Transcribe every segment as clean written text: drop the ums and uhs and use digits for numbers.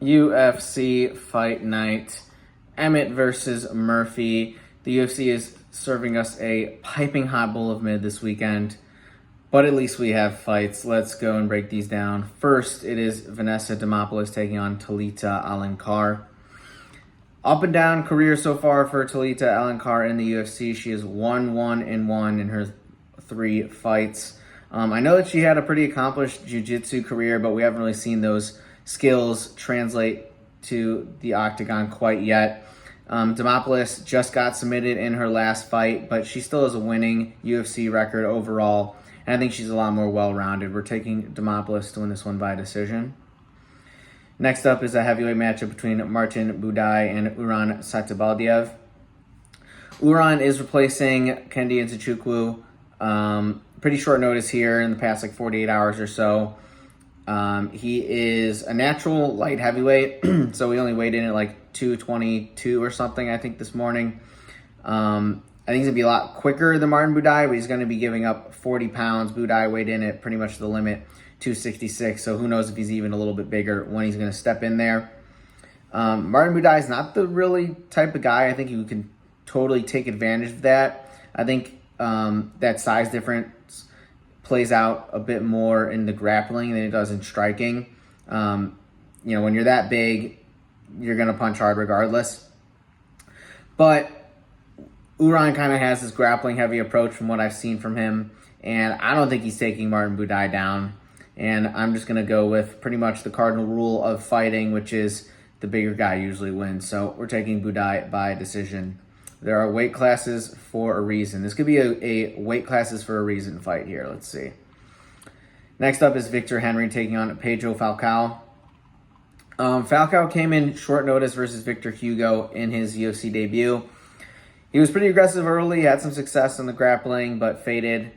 UFC Fight Night, Emmett versus Murphy. The UFC is serving us a piping hot bowl of mid this weekend, but at least we have fights. Let's go and break these down. First, it is Vanessa Demopoulos taking on Talita Alencar. Up and down career so far for Talita Alencar in the UFC. She is 1-1-1 in her 3 fights. I know that she had a pretty accomplished jiu-jitsu career, but we haven't really seen those skills translate to the octagon quite yet. Demopoulos just got submitted in her last fight, but she still has a winning UFC record overall, and I think she's a lot more well-rounded. We're taking Demopoulos to win this one by decision. Next up is a heavyweight matchup between Martin Buday and Uran Satybaldiev. Uran is replacing Kendi Nzechukwu. Pretty short notice here in the past 48 hours or so. He is a natural light heavyweight, so he only weighed in at 222 or something, I think, this morning. I think he's going to be a lot quicker than Martin Buday, but he's going to be giving up 40 pounds. Buday weighed in at pretty much the limit, 266, so who knows if he's even a little bit bigger when he's going to step in there. Martin Buday is not the really type of guy I think who can totally take advantage of that. I think that size difference plays out a bit more in the grappling than it does in striking. When you're that big, you're going to punch hard regardless. But Uran kind of has this grappling heavy approach from what I've seen from him, and I don't think he's taking Martin Buday down. And I'm just going to go with pretty much the cardinal rule of fighting, which is the bigger guy usually wins. So we're taking Buday by decision. There are weight classes for a reason. This could be a weight classes for a reason fight here. Let's see. Next up is Victor Henry taking on Pedro Falcão. Falcão came in short notice versus Victor Hugo in his UFC debut. He was pretty aggressive early, had some success in the grappling, but faded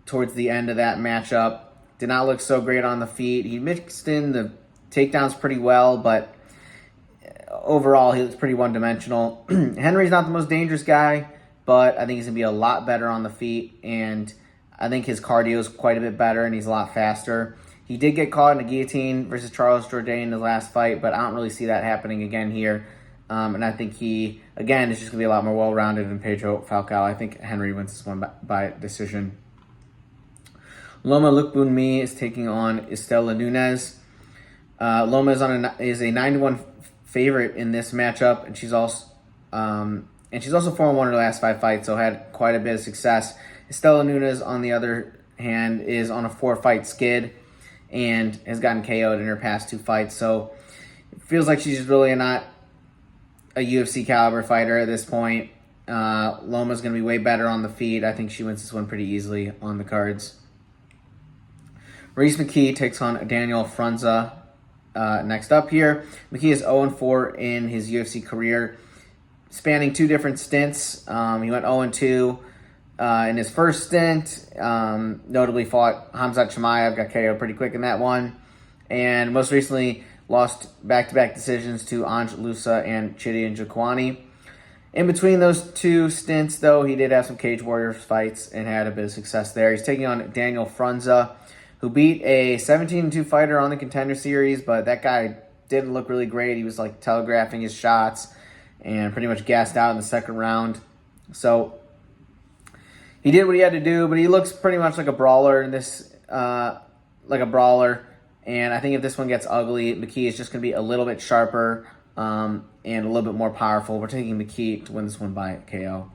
towards the end of that matchup. Did not look so great on the feet. He mixed in the takedowns pretty well, but overall, he looks pretty one-dimensional. Henry's not the most dangerous guy, but I think he's going to be a lot better on the feet, and I think his cardio is quite a bit better, and he's a lot faster. He did get caught in a guillotine versus Charles Jourdain in the last fight, but I don't really see that happening again here. And I think he, again, is just going to be a lot more well-rounded than Pedro Falcão. I think Henry wins this one by decision. Loma Lookboonmee is taking on Istela Nunes. Loma is a 9-1 favorite in this matchup, and she's also 4-1 in her last 5 fights, so had quite a bit of success. Istela Nunes, on the other hand, is on a 4-fight skid and has gotten KO'd in her past 2 fights, so it feels like she's really not a UFC caliber fighter at this point. Loma's going to be way better on the feet. I think she wins this one pretty easily on the cards. Rhys McKee takes on Daniel Frunza. Next up here, McKee is 0-4 in his UFC career, spanning 2 different stints. He went 0-2 in his first stint, notably fought Khamzat Chimaev, got KO'd pretty quick in that one, and most recently lost back-to-back decisions to Ange Lusa and Chidi Njokwani. In between those 2 stints, though, he did have some Cage Warriors fights and had a bit of success there. He's taking on Daniel Frunza, who beat a 17-2 fighter on the Contender Series, but that guy didn't look really great. He was telegraphing his shots and pretty much gassed out in the second round. So he did what he had to do, but he looks pretty much like a brawler in this, and I think if this one gets ugly, McKee is just going to be a little bit sharper and a little bit more powerful. We're taking McKee to win this one by KO.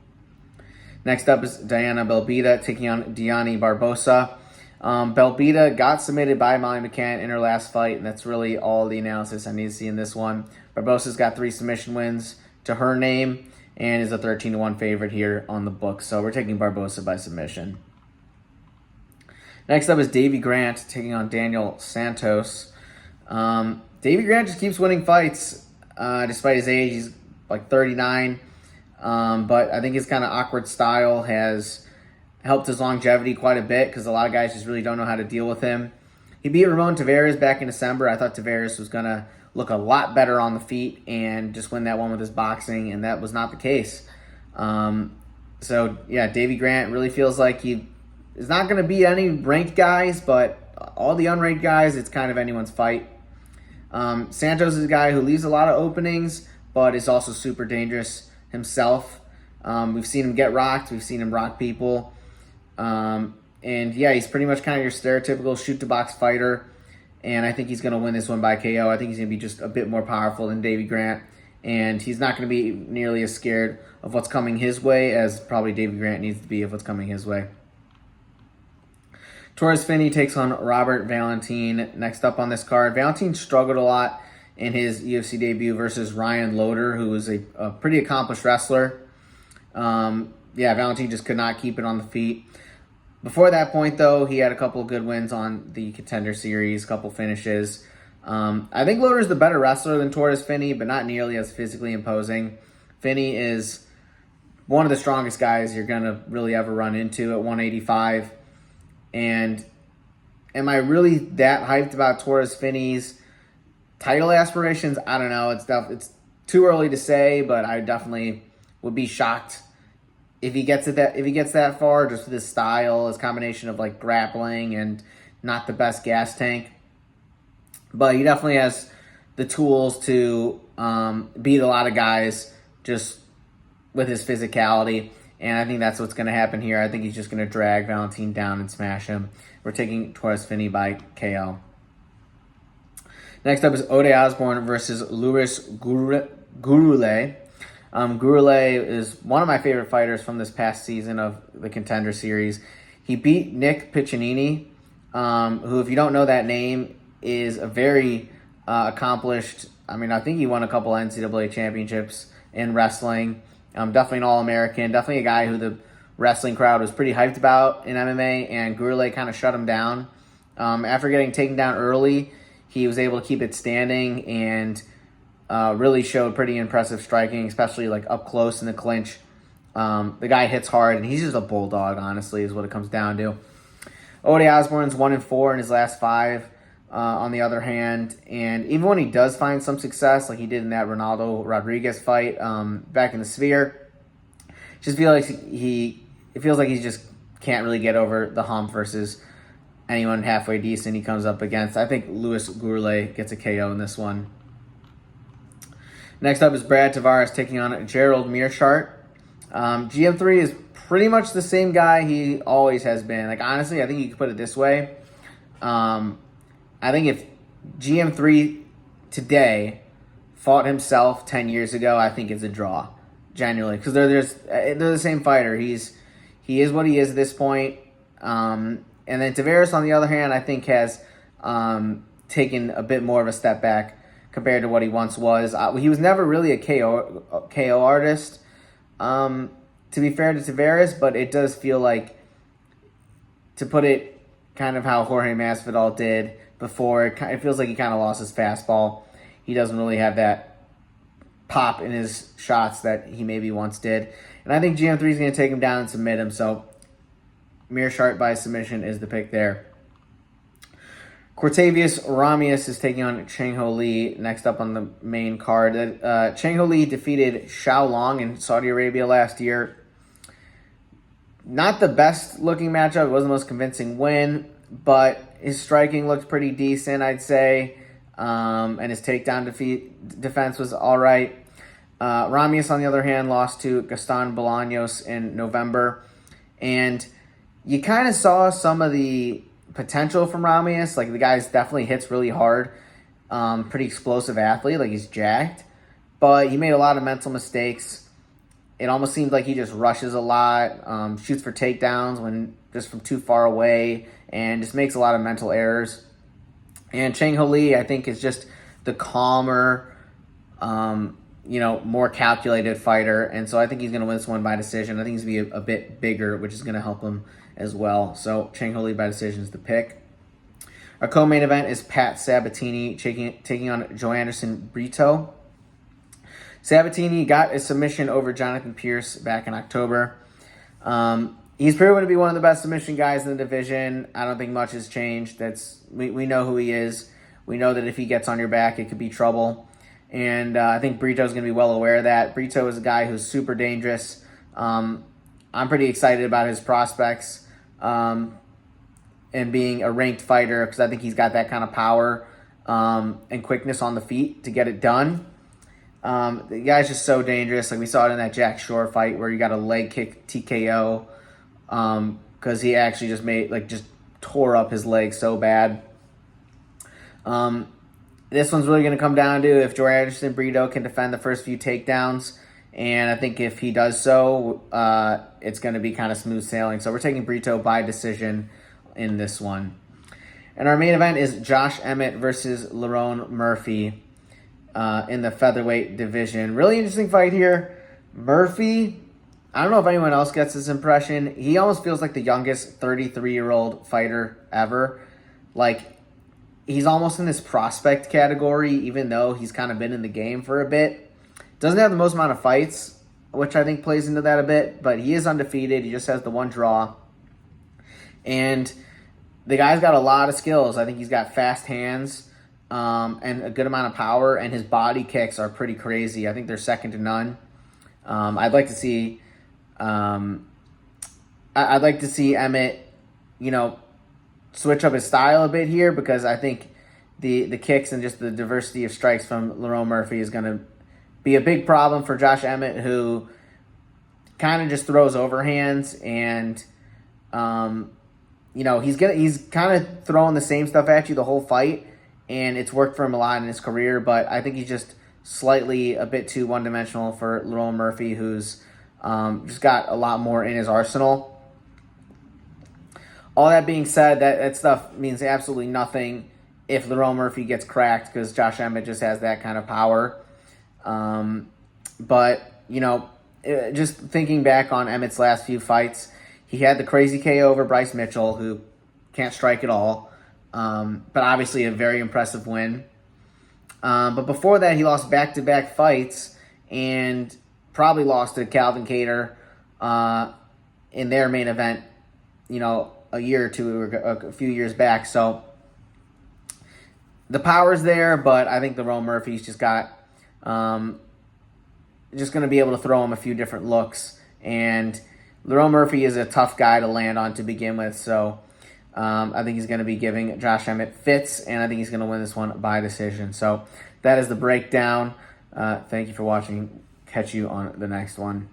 Next up is Diana Belbita taking on Dione Barbosa. Belbita got submitted by Molly McCann in her last fight, and that's really all the analysis I need to see in this one. Barbosa's got 3 submission wins to her name and is a 13-1 favorite here on the book, so we're taking Barbosa by submission. Next up is Davey Grant taking on Daniel Santos. Davey Grant just keeps winning fights despite his age. He's 39, but I think his kind of awkward style has helped his longevity quite a bit because a lot of guys just really don't know how to deal with him. He beat Ramon Tavares back in December. I thought Tavares was going to look a lot better on the feet and just win that one with his boxing, and that was not the case. Davey Grant really feels like he is not going to beat any ranked guys, but all the unranked guys, it's kind of anyone's fight. Santos is a guy who leaves a lot of openings, but is also super dangerous himself. We've seen him get rocked. We've seen him rock people. And yeah, he's pretty much kind of your stereotypical shoot-to-box fighter. And I think he's going to win this one by KO. I think he's going to be just a bit more powerful than Davey Grant. And he's not going to be nearly as scared of what's coming his way as probably Davey Grant needs to be of what's coming his way. Torrez Finney takes on Robert Valentin next up on this card. Valentin struggled a lot in his UFC debut versus Ryan Loder, who was a pretty accomplished wrestler. Valentin just could not keep it on the feet. Before that point, though, he had a couple of good wins on the Contender Series, a couple finishes. I think Loder's the better wrestler than Torrez Finney, but not nearly as physically imposing. Finney is one of the strongest guys you're going to really ever run into at 185. And am I really that hyped about Torrez Finney's title aspirations? I don't know. It's too early to say, but I definitely would be shocked if he gets that far, just with his style, his combination of like grappling and not the best gas tank. But he definitely has the tools to beat a lot of guys just with his physicality. And I think that's what's going to happen here. I think he's just going to drag Valentin down and smash him. We're taking Torrez Finney by KO. Next up is Uday Osbourne versus Gurule. Gurule is one of my favorite fighters from this past season of the Contender Series. He beat Nick Piccinini, who, if you don't know that name, is a very accomplished. I think he won a couple NCAA championships in wrestling. Definitely an All-American. Definitely a guy who the wrestling crowd was pretty hyped about in MMA, and Gurule kind of shut him down. After getting taken down early, he was able to keep it standing and really showed pretty impressive striking, especially like up close in the clinch. The guy hits hard, and he's just a bulldog, honestly, is what it comes down to. Uday Osbourne's 1-4 in his last 5. On the other hand, and even when he does find some success, like he did in that Ronaldo Rodriguez fight back in the Sphere, it feels like he just can't really get over the hump versus anyone halfway decent he comes up against. I think Louis Gurule gets a KO in this one. Next up is Brad Tavares taking on Gerald Meerschaert. GM3 is pretty much the same guy he always has been. Like, honestly, I think you could put it this way. I think if GM3 today fought himself 10 years ago, I think it's a draw, genuinely, because they're the same fighter. He is what he is at this point. And then Tavares, on the other hand, I think has taken a bit more of a step back compared to what he once was. He was never really a KO artist, to be fair to Tavares, but it does feel like, to put it kind of how Jorge Masvidal did before, it feels like he kind of lost his fastball. He doesn't really have that pop in his shots that he maybe once did. And I think GM3 is going to take him down and submit him, so Meerschaert by submission is the pick there. Cortavious Ramius is taking on Chang Ho Lee next up on the main card. Chang Ho Lee defeated Xiao Long in Saudi Arabia last year. Not the best looking matchup. It wasn't the most convincing win, but his striking looked pretty decent, I'd say. And his takedown defense was all right. Ramius, on the other hand, lost to Gaston Bolaños in November. And you kind of saw some of the potential from Ramius. Like, the guy definitely hits really hard. Pretty explosive athlete. Like, he's jacked. But he made a lot of mental mistakes. It almost seems like he just rushes a lot, shoots for takedowns when just from too far away, and just makes a lot of mental errors. And Chang Ho Lee, I think, is just the calmer, more calculated fighter. And so I think he's going to win this one by decision. I think he's going to be a bit bigger, which is going to help him as well. So Chang Ho Lee by decision is the pick. Our co-main event is Pat Sabatini taking on Joanderson Brito. Sabatini got a submission over Jonathan Pierce back in October. He's proven to be one of the best submission guys in the division. I don't think much has changed. We know who he is. We know that if he gets on your back, it could be trouble. And I think Brito's going to be well aware of that. Brito is a guy who's super dangerous. I'm pretty excited about his prospects and being a ranked fighter, because I think he's got that kind of power and quickness on the feet to get it done. The guy's just so dangerous. Like we saw it in that Jack Shore fight where you got a leg kick TKO because he actually just tore up his leg so bad. This one's really going to come down to if Joanderson Brito can defend the first few takedowns. And I think if he does so, it's going to be kind of smooth sailing. So we're taking Brito by decision in this one. And our main event is Josh Emmett versus Lerone Murphy in the featherweight division. Really interesting fight here. Murphy, I don't know if anyone else gets this impression. He almost feels like the youngest 33-year-old fighter ever. Like, he's almost in this prospect category, even though he's kind of been in the game for a bit. Doesn't have the most amount of fights, which I think plays into that a bit, but he is undefeated. He just has the one draw. And the guy's got a lot of skills. I think he's got fast hands and a good amount of power, and his body kicks are pretty crazy. I think they're second to none. I'd like to see Emmett, switch up his style a bit here, because I think the kicks and just the diversity of strikes from Lerone Murphy is going to be a big problem for Josh Emmett, who kind of just throws overhands, and he's kind of throwing the same stuff at you the whole fight, and it's worked for him a lot in his career, but I think he's just slightly a bit too one-dimensional for Lerone Murphy, who's just got a lot more in his arsenal. All that being said, that stuff means absolutely nothing if Lerone Murphy gets cracked, because Josh Emmett just has that kind of power. Just thinking back on Emmett's last few fights, he had the crazy KO over Bryce Mitchell, who can't strike at all, but obviously a very impressive win. But before that, he lost back-to-back fights and probably lost to Calvin Kattar in their main event, a year or two, or a few years back. So the power's there, but I think Lerone Murphy's just got just going to be able to throw him a few different looks. And Lerone Murphy is a tough guy to land on to begin with. So I think he's going to be giving Josh Emmett fits, and I think he's going to win this one by decision. So that is the breakdown. Thank you for watching. Catch you on the next one.